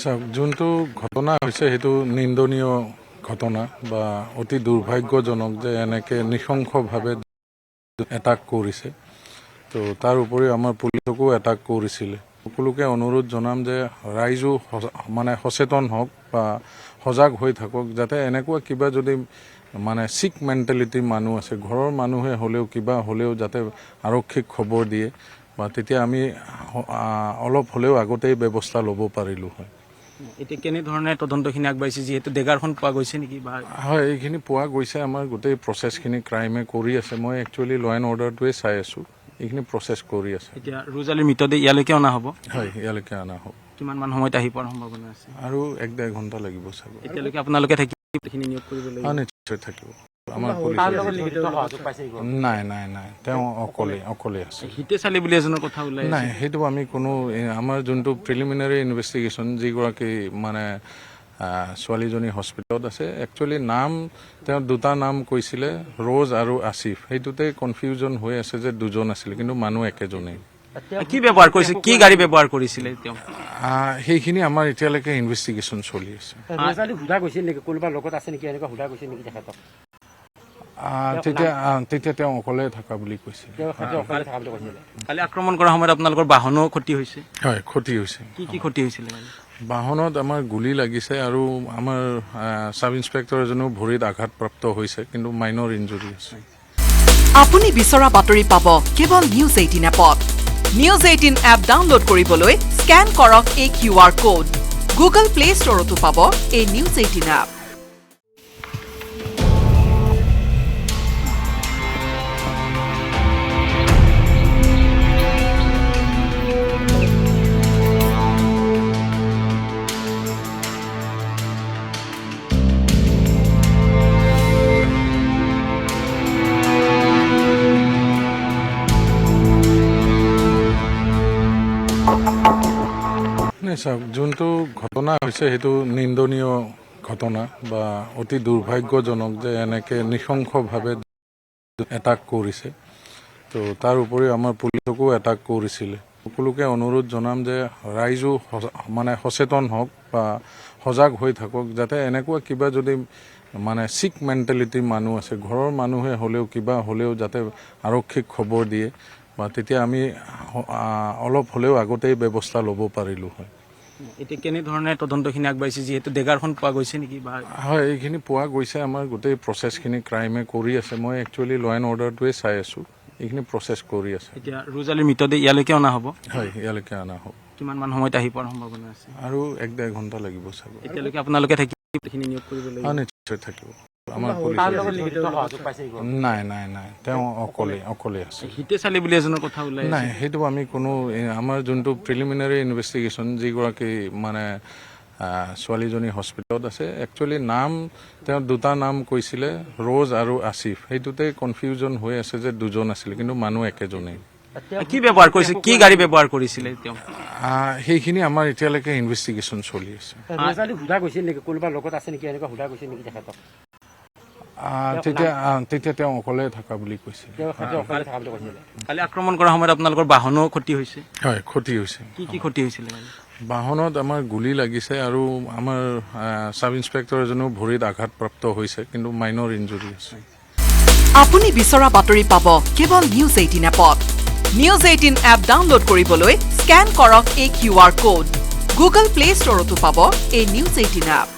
চাওক যোনটো ঘটনা হৈছে সেইটো নিন্দনীয় ঘটনা বা অতি দুৰ্ভাগ্যজনক যে এনেকৈ নৃশংসভাৱে এটাক কৰিছে। তো তাৰ উপৰিও আমাৰ পুলিচকো এটাক কৰিছিলে। সকলোকে অনুৰোধ জনাম যে ৰাইজো মানে সচেতন হওক বা সজাগ হৈ থাকক, যাতে এনেকুৱা কিবা যদি মানে চিক মেণ্টেলিটিৰ মানুহ আছে, ঘৰৰ মানুহে হ'লেও কিবা হ'লেও যাতে আৰক্ষীক খবৰ দিয়ে বা তেতিয়া আমি অলপ হ'লেও আগতেই ব্যৱস্থা ল'ব পাৰিলোঁ হয়। এতিয়া কেনেধৰণে তদন্তখিনি আগবাঢ়িছে, যিহেতু ডেগাৰখন পোৱা গৈছে নেকি? হয়, এইখিনি পোৱা গৈছে। আমাৰ গোটেই প্ৰচেছখিনি ক্ৰাইমে কৰি আছে। মই একচুৱেলি ল' এণ্ড অৰ্ডাৰটোৱে চাই আছোঁ। এইখিনি প্ৰচেছ কৰি আছে। এতিয়া ৰুজালিৰ মৃতদেহ ইয়ালৈকে অনা হ'ব? হয়, ইয়ালৈকে অনা হ'ব। কিমান মান সময়ত আহি পোৱাৰ সম্ভাৱনা আছে? আৰু 1-1.5 ঘণ্টা লাগিব চাগে। এতিয়ালৈকে আপোনালোকে থাকিব, এইখিনি নিয়োগ কৰিব লাগিব? নিশ্চয় থাকিব। আমাৰ নাই, তেওঁ অকলে আছে। হিতেশালী বুলি এজনৰ কথা ওলাই নাই, সেইটো আমি কোনো আমাৰ যোনটো প্ৰিলিমিনাৰী ইনভেষ্টিগেশ্যন, যিগৰাকী মানে ছোৱালীজনী হস্পিটেলত আছে, একচুৱেলি নাম তেওঁ দুটা নাম কৈছিলে, ৰ'জ আৰু আসিফ। সেইটোতে কনফিউজন হৈ আছে যে দুজন আছিলে, কিন্তু মানুহ একেজনেই। কি ব্যৱহাৰ কৰিছে, কি গাড়ী ব্যৱহাৰ কৰিছিলে তেওঁ? সেইখিনি আমাৰ এতিয়ালৈকে ইনভেষ্টিগেশ্যন চলি আছে। তেতিয়া তেওঁ অকলে থকা বুলি কৈছে। কালি আক্ৰমণ কৰাৰ সময়ত আপোনালোকৰ বাহনো ক্ষতি হৈছে? হয়, ক্ষতি হৈছে। কি ক্ষতি হৈছিলে? বাহনত আমাৰ গুলী লাগিছে আৰু আমাৰ ছাব ইন্সপেক্টৰ এজনেও ভৰিত আঘাতপ্ৰাপ্ত হৈছে, কিন্তু মাইনৰ ইঞ্জুৰি আছে। আপুনি বিচৰা বাতৰি পাব কেৱল নিউজ 18 এপত। নিউজ 18 এপ ডাউনলোড কৰিবলৈ স্কেন কৰক এই QR কোড। গুগল প্লে ষ্টৰতো পাব এই নিউজ 18 এপ। চাওক যোনটো ঘটনা হৈছে সেইটো নিন্দনীয় ঘটনা বা অতি দুৰ্ভাগ্যজনক যে এনেকৈ নৃশংসভাৱে এটাক কৰিছে। তো তাৰ উপৰিও আমাৰ পুলিচকো এটাক কৰিছিলে। সকলোকে অনুৰোধ জনাম যে ৰাইজো মানে সচেতন হওক বা সজাগ হৈ থাকক, যাতে এনেকুৱা কিবা যদি মানে চিক মেণ্টেলিটিৰ মানুহ আছে, ঘৰৰ মানুহে হ'লেও কিবা হ'লেও যাতে আৰক্ষীক খবৰ দিয়ে বা তেতিয়া আমি অলপ হ'লেও আগতেই ব্যৱস্থা ল'ব পাৰিলোঁ হয়। এতিয়া কেনেধৰণে তদন্তখিনি আগবাঢ়িছে, যিহেতু ডেগাৰখন পোৱা গৈছে নেকি? হয়, এইখিনি পোৱা গৈছে। আমাৰ গোটেই প্ৰচেছখিনি ক্ৰাইমে কৰি আছে। মই একচুৱেলি ল' এণ্ড অৰ্ডাৰটোৱে চাই আছোঁ। এইখিনি প্ৰচেছ কৰি আছে। এতিয়া ৰুজালিৰ মৃতদেহ ইয়ালৈকে অনা হ'ব? হয়, ইয়ালৈকে অনা হ'ব। কিমান মান সময়ত আহি পোৱাৰ সম্ভাৱনা আছে? আৰু 1-1.5 ঘণ্টা লাগিব চাগে। এতিয়ালৈকে আপোনালোকে থাকিব, এইখিনি নিয়োগ কৰিব লাগিব? নিশ্চয় থাকিব। আমাৰ নাই, তেওঁ অকলে আছে। হিতেশালী বুলি এজনৰ কথা ওলাই নাই, সেইটো আমি কোনো আমাৰ যোনটো প্ৰিলিমিনাৰী ইনভেষ্টিগেশ্যন, যিগৰাকী মানে ছোৱালীজনী হস্পিটেলত আছে, একচুৱেলি নাম তেওঁ দুটা নাম কৈছিলে, ৰ'জ আৰু আসিফ। সেইটোতে কনফিউজন হৈ আছে যে দুজন আছিলে, কিন্তু মানুহ একেজনেই। কি ব্যৱহাৰ কৰিছে, কি গাড়ী ব্যৱহাৰ কৰিছিলে তেওঁ? সেইখিনি আমাৰ এতিয়ালৈকে ইনভেষ্টিগেশ্যন চলি আছে। তেতিয়া তেওঁ অকলে থকা বুলি কৈছে। কালি আক্ৰমণ কৰাৰ সময়ত আপোনালোকৰ বাহনো ক্ষতি হৈছে? হয়, ক্ষতি হৈছে। কি ক্ষতি হৈছিলে? বাহনত আমাৰ গুলী লাগিছে আৰু আমাৰ ছাব ইন্সপেক্টৰ এজনেও ভৰিত আঘাতপ্ৰাপ্ত হৈছে, কিন্তু মাইনৰ ইঞ্জুৰি আছে। আপুনি বিচৰা বাতৰি পাব কেৱল নিউজ 18 এপত। নিউজ 18 এপ ডাউনলোড কৰিবলৈ স্কেন কৰক এই QR কোড। গুগল প্লে ষ্টৰতো পাব এই নিউজ 18 এপ।